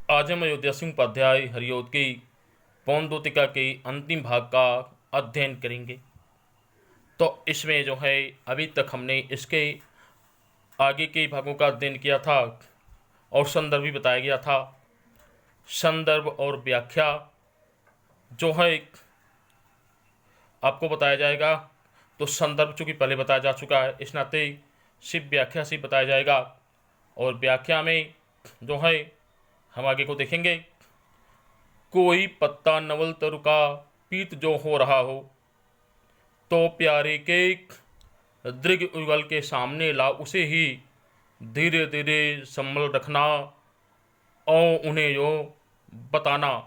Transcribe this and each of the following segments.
आज हम अयोध्या सिंह उपाध्याय हरिऔध की पवन दूतिका के अंतिम भाग का अध्ययन करेंगे। तो इसमें जो है अभी तक हमने इसके आगे के भागों का अध्ययन किया था और संदर्भ भी बताया गया था। संदर्भ और व्याख्या जो है आपको बताया जाएगा। तो संदर्भ चूँकि पहले बताया जा चुका है, इस नाते सिर्फ व्याख्या से बताया जाएगा। और व्याख्या में जो है हम आगे को देखेंगे। कोई पत्ता नवल तरु का पीत जो हो रहा हो, तो प्यारे के दृग युगल के सामने ला उसे ही धीरे धीरे संभल रखना और उन्हें यो बताना।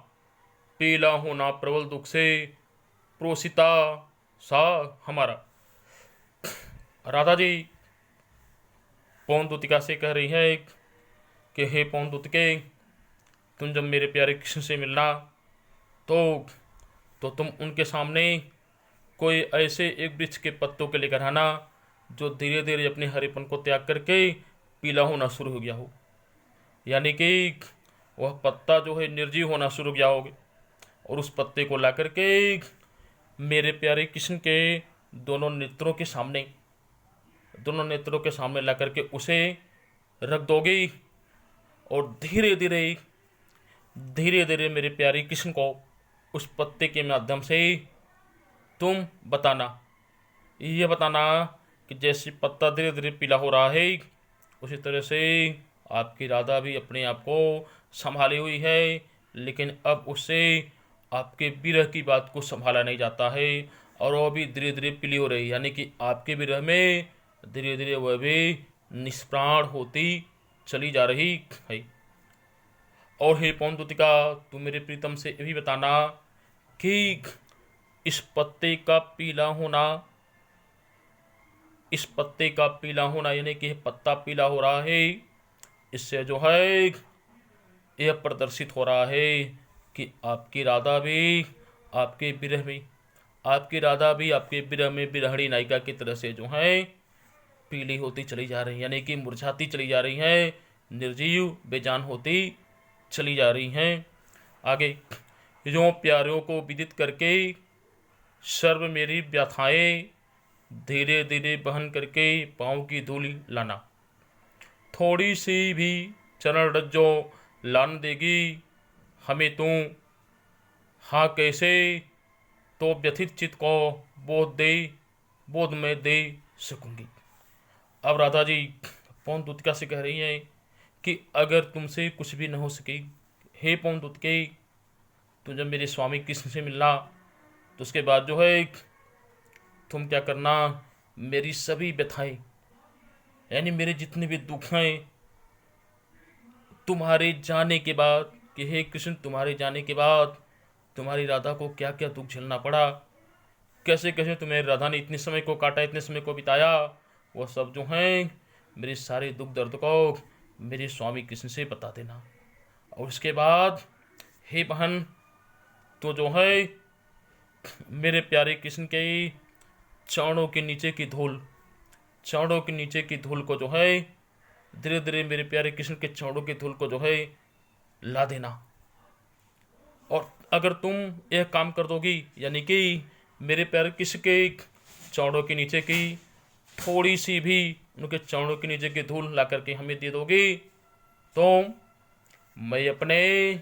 पीला होना प्रबल दुख से प्रोसिता सा हमारा। राधा जी पवन दूतिका से कह रही है कि हे पवन दूतिके, तुम जब मेरे प्यारे कृष्ण से मिलना तो तुम उनके सामने कोई ऐसे एक वृक्ष के पत्तों के लेकर आना जो धीरे धीरे अपने हरेपन को त्याग करके पीला होना शुरू हो गया हो, यानी कि वह पत्ता जो है निर्जीव होना शुरू हो गया होगा। और उस पत्ते को ला करके मेरे प्यारे कृष्ण के दोनों नेत्रों के सामने ला करके उसे रख दोगी और धीरे धीरे मेरे प्यारे कृष्ण को उस पत्ते के माध्यम से तुम बताना, ये बताना कि जैसे पत्ता धीरे धीरे पीला हो रहा है, उसी तरह से आपकी राधा भी अपने आप को संभाली हुई है, लेकिन अब उससे आपके विरह की बात को संभाला नहीं जाता है और वह भी धीरे धीरे पीली हो रही, यानी कि आपके विरह में धीरे धीरे वह भी निष्प्राण होती चली जा रही है। और हे पवन दूतिका, तू मेरे प्रीतम से ये भी बताना कि इस पत्ते का पीला होना यानी कि पत्ता पीला हो रहा है, इससे जो है यह प्रदर्शित हो रहा है कि आपकी राधा भी आपके विरह में विरहणी नायिका की तरह से जो है पीली होती चली जा रही है, यानी कि मुरझाती चली जा रही है, निर्जीव बेजान होती चली जा रही हैं। आगे, जो प्यारों को विदित करके सर्व मेरी व्यथाएं धीरे धीरे बहन करके पाँव की धूल लाना। थोड़ी सी भी चरण रज्जो लान देगी हमें तू, हाँ कैसे तो व्यथित चित्त को बोध में दे सकूंगी। अब राधा जी पवन दूतिका से कह रही हैं कि अगर तुमसे कुछ भी न हो सके, हे पवन दूतिके, तुम जब मेरे स्वामी कृष्ण से मिलना तो उसके बाद जो है तुम क्या करना, मेरी सभी व्यथाएं यानी मेरे जितने भी दुख हैं तुम्हारे जाने के बाद, कि हे कृष्ण तुम्हारे जाने के बाद तुम्हारी राधा को क्या क्या दुख झेलना पड़ा, कैसे कैसे तुम्हें राधा ने इतने समय को काटा, इतने समय को बिताया, वह सब जो हैं मेरे सारे दुख दर्द को मेरे स्वामी कृष्ण से बता देना। और उसके बाद हे बहन, तो जो है मेरे प्यारे कृष्ण के चरणों के नीचे की धूल को जो है धीरे धीरे मेरे प्यारे कृष्ण के चरणों की धूल को जो है ला देना। और अगर तुम यह काम कर दोगी, यानी कि मेरे प्यारे कृष्ण के चरणों के नीचे की थोड़ी सी भी उनके चरणों के नीचे की धूल ला करके हमें दे दोगी, तो मैं अपने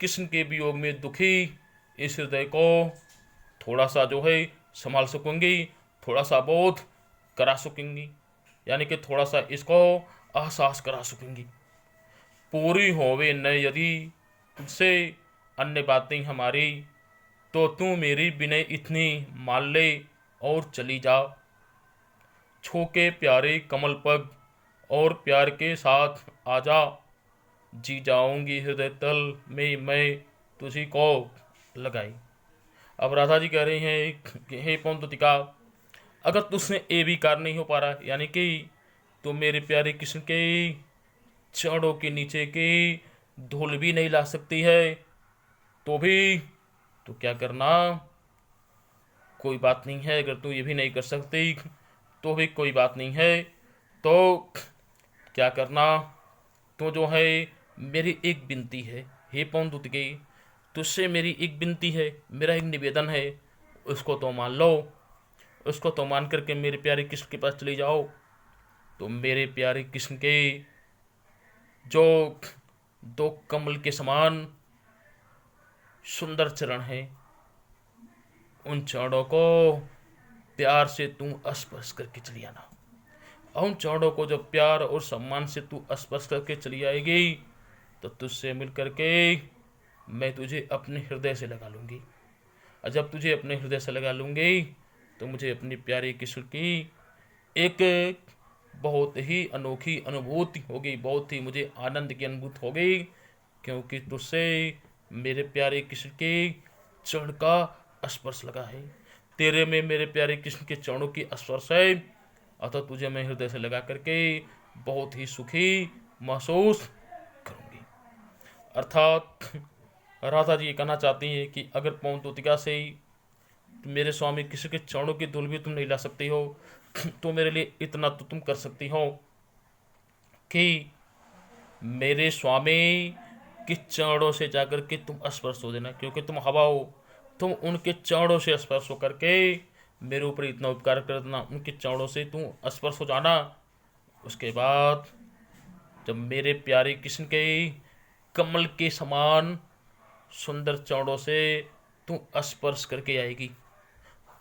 कृष्ण के वियोग में दुखी इस हृदय को थोड़ा सा जो है संभाल सकूंगी, थोड़ा सा बोध करा सकूंगी, यानी कि थोड़ा सा इसको एहसास करा सकूंगी। पूरी होवे न यदि तुझसे अन्य बातें हमारी, तो तू मेरी विनय इतनी मान ले और चली जा। छोके प्यारे कमल पग और प्यार के साथ आजा, जी जाऊंगी हृदय तल में मैं तुझी को लगाई। अब राधा जी कह रही हैं कि हे पवन दूतिका, अगर तुझसे ये भी कार्य नहीं हो पा रहा, यानी कि तुम मेरे प्यारे कृष्ण के चरणों के नीचे की धूल भी नहीं ला सकती है, तो भी तो क्या करना, कोई बात नहीं है। अगर तू ये भी नहीं कर सकती तो भी कोई बात नहीं है, तो क्या करना, तो जो है मेरी एक विनती है, हे पौंदुतिके, तुझसे मेरी एक विनती है, मेरा एक निवेदन है, उसको तो मान लो। उसको तो मान करके मेरे प्यारे कृष्ण के पास चले जाओ। तो मेरे प्यारे कृष्ण के जो दो कमल के समान सुंदर चरण हैं, उन चरणों को प्यार से तू स्पर्श करके चली आना। उन चरणों को जब प्यार और सम्मान से तू स्पर्श करके चली आएगी, तो तुझसे मिल करके मैं तुझे अपने हृदय से लगा लूँगी। और जब तुझे अपने हृदय से लगा लूँगी, तो मुझे अपनी प्यारी किशोर की एक बहुत ही अनोखी अनुभूति होगी, बहुत ही मुझे आनंद की अनुभूति होगी, क्योंकि तुझसे मेरे प्यारे कृष्ण के चरण का स्पर्श लगा है। तेरे में मेरे प्यारे कृष्ण के चरणों की स्पर्श है, अतः तुझे मैं हृदय से लगा करके बहुत ही सुखी महसूस करूँगी। अर्थात राधा जी ये कहना चाहती हैं कि अगर पौंतुतिका से मेरे स्वामी किसी के चरणों की धूल भी तुम नहीं ला सकती हो, तो मेरे लिए इतना तो तुम कर सकती हो कि मेरे स्वामी के चरणों से जाकर के तुम स्पर्श हो देना, क्योंकि तुम हवा हो। तुम उनके चरणों से स्पर्श हो करके मेरे ऊपर इतना उपकार कर देना, उनके चरणों से तुम स्पर्श हो जाना। उसके बाद जब मेरे प्यारे कृष्ण के कमल के समान सुंदर चरणों से तू स्पर्श करके आएगी,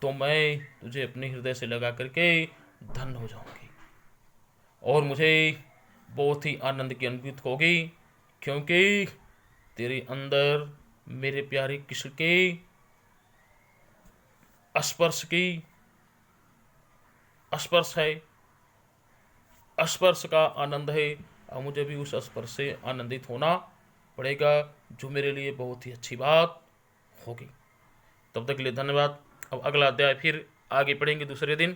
तो मैं तुझे अपने हृदय से लगा करके धन्य हो जाऊंगी, और मुझे बहुत ही आनंद की अनुभूति होगी, क्योंकि तेरे अंदर मेरे प्यारे कृष्ण के स्पर्श है, स्पर्श का आनंद है, और मुझे भी उस स्पर्श से आनंदित होना पड़ेगा, जो मेरे लिए बहुत ही अच्छी बात होगी। तब तक के लिए धन्यवाद। अब अगला अध्याय फिर आगे पढ़ेंगे दूसरे दिन।